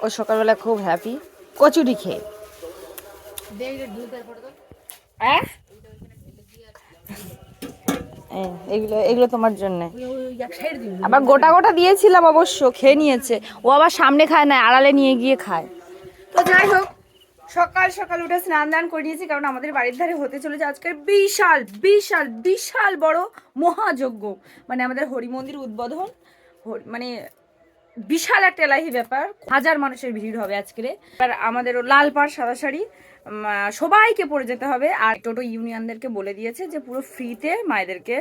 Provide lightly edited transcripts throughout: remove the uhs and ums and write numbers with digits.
ও সকালবেলা খুব হ্যাপি কচুরি খেয়ে। এগুলো এগুলো তোমার জন্য, আবার গোটা গোটা দিয়েছিলাম অবশ্য, খেয়ে নিয়েছে। ও আবার সামনে খায় না, আড়ালে নিয়ে গিয়ে খায়। তো যাই হোক, সকাল সকাল উঠে স্নান দান করে নিয়েছি, কারণ আমাদের বাড়ির ধারে হতে চলেছে আজকের বিশাল বিশাল বিশাল বড় মহাযজ্ঞ। মানে আমাদের হরি মন্দির উদ্বোধন, মানে বিশাল একটা এলাহি ব্যাপার, হাজার মানুষের ভিড় হবে আজকে। এবার আমাদেরও লাল পাড় সাদা শাড়ি সবাইকে পরে যেতে হবে। আর টোটো ইউনিয়নদেরকে বলে দিয়েছে যে পুরো ফ্রিতে মায়েদেরকে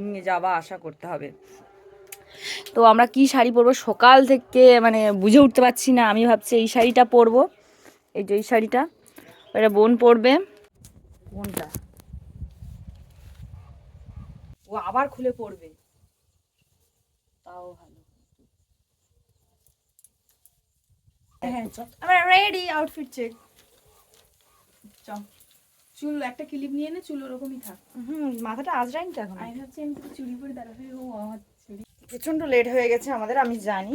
নিয়ে যাওয়া আসা করতে হবে। তো আমরা কি শাড়ি পরবো সকাল থেকে মানে বুঝে উঠতে পারছি না। আমি ভাবছি এই শাড়িটা পরবো, এই যে এই শাড়িটা, এটা বোন পরবে। বোনটা ও আবার খুলে পরবে, তাও ভালো। হ্যাঁ আমরা রেডি, আউটফিট চেক। চুল একটা ক্লিপ নিয়ে নে, চুল ওরকমই থাক। মাথাটা আজরাইনি তো এখন। আমি ভাবছি আমি তো চুরি করে দাঁড়াবে। ও আমার চুরি। প্রচন্ড লেট হয়ে গেছে আমাদের, আমি জানি,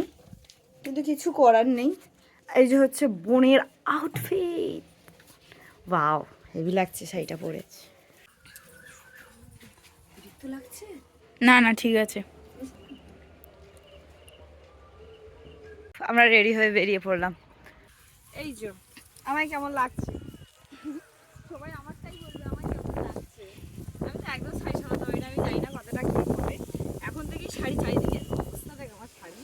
কিন্তু কিছু করার নেই। এই যে হচ্ছে বোনের আউটফিট। ওয়াও, হেভি লাগছে শাড়িটা পরে। তো লাগছে না না ঠিক আছে। আমরা রেডি হয়ে বেরিয়ে পড়লাম। এই যে আমায় কেমন লাগছে, সবাই আমারটাই বলবে আমায় কেমন লাগছে। আমি তো একদম শাড়ি সাজাতে পারি না, আমি জানি না কতটা কি হবে। এখন থেকেই শাড়ি চারিদিকে অবস্থা দেখ, আমার শাড়ি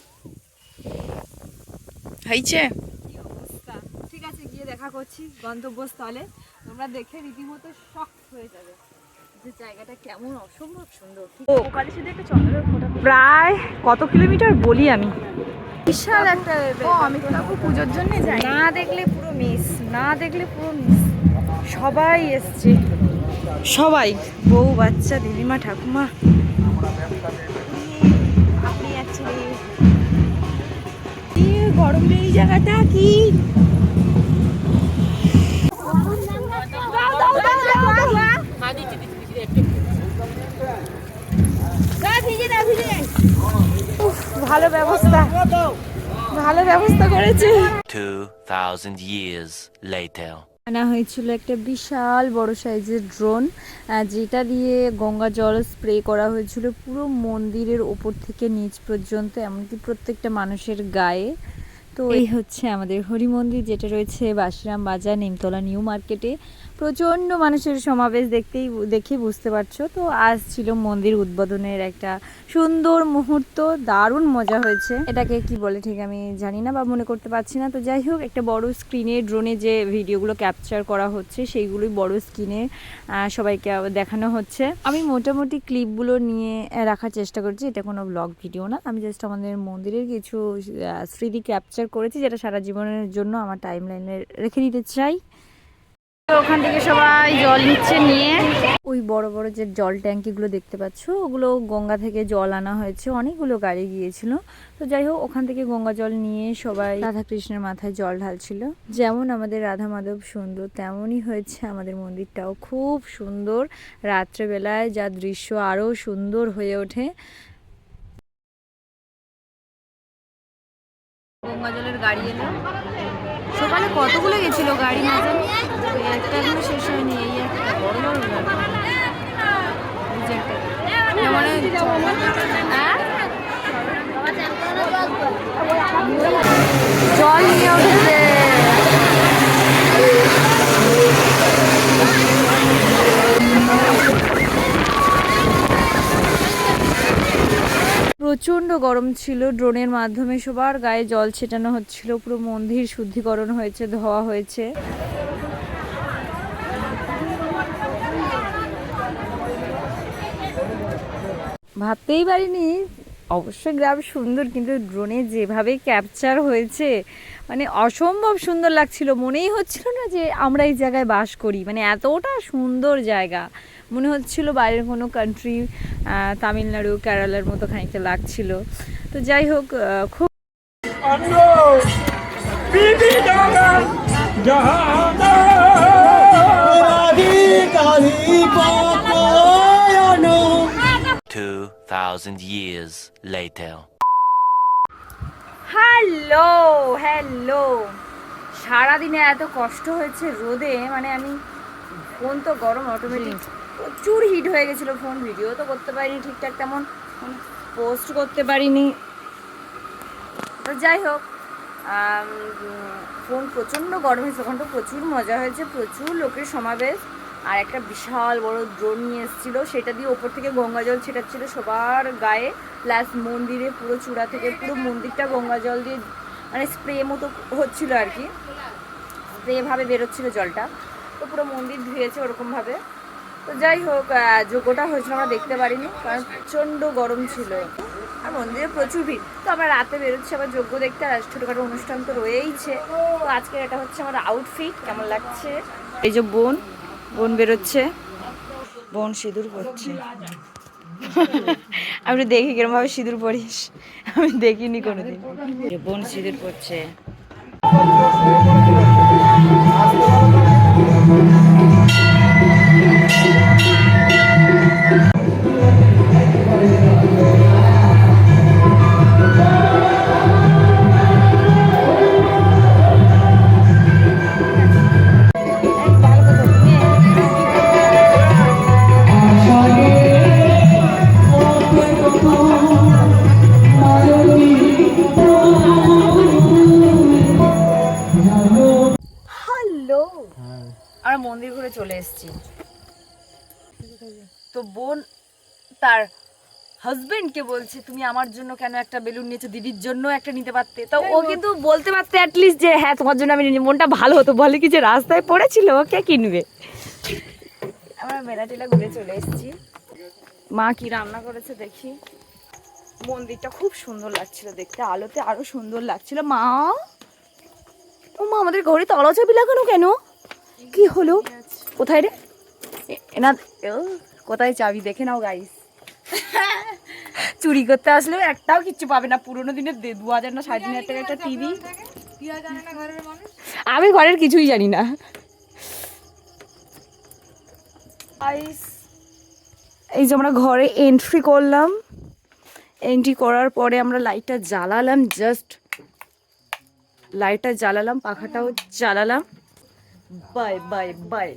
হয়েছে। কি অবস্থা। ঠিক আছে, গিয়ে দেখা করছি গন্তব্যস্থলে। তোমরা দেখে রীতিমতো শক হয়ে যাবে যে জায়গাটা কেমন অসম্ভব সুন্দর। প্রায় কত কিলোমিটার বলি আমি, বিশাল একটা। আমি কাকু পুজোর জন্য যাই, না দেখলে পুরো মিস, না দেখলে পুরো মিস। সবাই এসছে, সবাই, বউ বাচ্চা দিদিমা ঠাকুমা। আপনি যাচ্ছে গরম এই জায়গাটা কি। ভালো ব্যবস্থা, ভালো ব্যবস্থা করেছে। 2000 years later. আনা হয়েছিল একটা বিশাল বড় সাইজের ড্রোন, যেটা দিয়ে গঙ্গা জল স্প্রে করা হয়েছিল পুরো মন্দিরের ওপর থেকে নিচ পর্যন্ত, এমনকি প্রত্যেকটা মানুষের গায়ে। তো এই হচ্ছে আমাদের হরি মন্দির, যেটা রয়েছে বাসিরাম বাজার নিমতলা নিউ মার্কেটে। প্রচণ্ড মানুষের সমাবেশ, দেখেই বুঝতে পারছো। তো আজ ছিল মন্দির উদ্বোধনের একটা সুন্দর মুহূর্ত, দারুণ মজা হয়েছে। এটাকে কি বলে ঠিক আমি জানি না বা মনে করতে পারছি না। তো যাই হোক, একটা বড় স্ক্রিনে ড্রোনে যে ভিডিওগুলো ক্যাপচার করা হচ্ছে সেইগুলোই বড় স্ক্রিনে সবাইকে দেখানো হচ্ছে। আমি মোটামুটি ক্লিপগুলো নিয়ে রাখার চেষ্টা করছি। এটা কোনো ব্লগ ভিডিও না, আমি জাস্ট আমাদের মন্দিরের কিছু স্মৃতি ক্যাপচার করেছি, যেটা সারা জীবনের জন্য আমার টাইম লাইনে রেখে দিতে চাই। ওখান থেকে সবাই জল নিচ্ছে, নিয়ে ওই বড় বড় যে জল ট্যাঙ্কিগুলো দেখতে পাচ্ছ, ওগুলো গঙ্গা থেকে জল আনা হয়েছে, অনেকগুলো গাড়ি গিয়েছিল। তো যাই হোক, ওখান থেকে গঙ্গা জল নিয়ে সবাই রাধা কৃষ্ণের মাথায় জল ঢালছিল। যেমন আমাদের রাধা মাধব সুন্দর, তেমনই হয়েছে আমাদের মন্দিরটাও খুব সুন্দর। রাত্রেবেলায় যা দৃশ্য আরও সুন্দর হয়ে ওঠে। গঙ্গা জলের গাড়ি এলো, সকালে কতগুলো গেছিল গাড়ি, না জানি একটা এখনো শেষ হয়নি। এই একটা বড় বড় জল নিয়ে উঠেছে। প্রচণ্ড গরম ছিল, ড্রোনের মাধ্যমে সবার গায়ে জল ছেটানো হচ্ছিল। পুরো মন্দির শুদ্ধিকরণ হয়েছে, ধোয়া হয়েছে। ভাবতেই পারিনি, অবশ্যই গ্রাম সুন্দর, কিন্তু ড্রোনে যেভাবে ক্যাপচার হয়েছে মানে অসম্ভব সুন্দর লাগছিল। মনেই হচ্ছিল না যে আমরা এই জায়গায় বাস করি, মানে এতটা সুন্দর জায়গা মনে হচ্ছিল বাইরের কোনো কান্ট্রি, তামিলনাড়ু কেরালার মতো খানিকটা লাগছিল। তো যাই হোক, খুব Thousand years later. Hello hello, সারাদিনে এত কষ্ট হয়েছে রোদে, মানে আমি ফোন তো গরম অটোমেটিক প্রচুর হিট হয়ে গেছিলো ফোন, ভিডিও তো করতে পারিনি ঠিকঠাক, তেমন পোস্ট করতে পারিনি। তো যাই হোক, ফোন প্রচণ্ড গরম হয়েছে, ওখানটা প্রচুর মজা হয়েছে, প্রচুর লোকের সমাবেশ। আর একটা বিশাল বড় ড্রোন নিয়ে এসেছিলো, সেটা দিয়ে ওপর থেকে গঙ্গা জল ছেটাচ্ছিল সবার গায়ে, প্লাস মন্দিরে পুরো চূড়া থেকে পুরো মন্দিরটা গঙ্গা জল দিয়ে মানে স্প্রে মতো হচ্ছিলো আর কি, স্প্রেভাবে বেরোচ্ছিলো জলটা, তো পুরো মন্দির ধুয়েছে ওরকমভাবে। তো যাই হোক, যজ্ঞটা হয়েছিল আমরা দেখতে পারিনি, কারণ প্রচণ্ড গরম ছিল আর মন্দিরে প্রচুর ভিড়। তো আমরা রাতে বেরোচ্ছি আবার যজ্ঞ দেখতে, আর ছোটোখাটো অনুষ্ঠান তো রয়েইছে। তো আজকে এটা হচ্ছে আমার আউটফিট, কেমন লাগছে। এই যে বোন বেরোচ্ছে, বোন সিঁদুর পরছে। আমি দেখি কিরম ভাবে সিঁদুর পরিস, আমি দেখিনি কোনোদিন। বোন সিঁদুর পরছে। হ্যালো, আমরা মন্দির ঘুরে চলে এসেছি। তো বোন তার হাজবেন্ডকে বলছে, তুমি আমার জন্য কেন একটা বেলুন নিয়েছো, দিদির জন্য একটা নিতে পারতে। তো ও কিন্তু বলতে পারতে অ্যাটলিস্ট যে হ্যাঁ তোমার জন্য আমি নিয়ে, মনটা ভালো হতো। বলে কি যে রাস্তায় পড়েছিল, কে কিনবে। আমরা মেলা টেলা ঘুরে চলে এসেছি। মা কি রান্না করেছে দেখি। মন্দিরটা খুব সুন্দর লাগছিল দেখতে, আলোতে আরো সুন্দর লাগছিল। মা, ও মা, আমাদের ঘরে তালা চাবি লাগানো কেন, কি হলো? কোথায় রে এনা, কোথায় চাবি দেখে নাও গাইস। চুরি করতে আসলেও একটাও কিচ্ছু পাবে না। পুরোনো দিনের 2000 না 3500 টাকা একটা টিভি। আমি ঘরের কিছুই জানি না। এই যে আমরা ঘরে এন্ট্রি করলাম, এন্ট্রি করার পরে আমরা লাইটটা জ্বালালাম, জাস্ট লাইটটা জ্বালালাম, পাখাটাও জ্বালালাম। Bye bye by.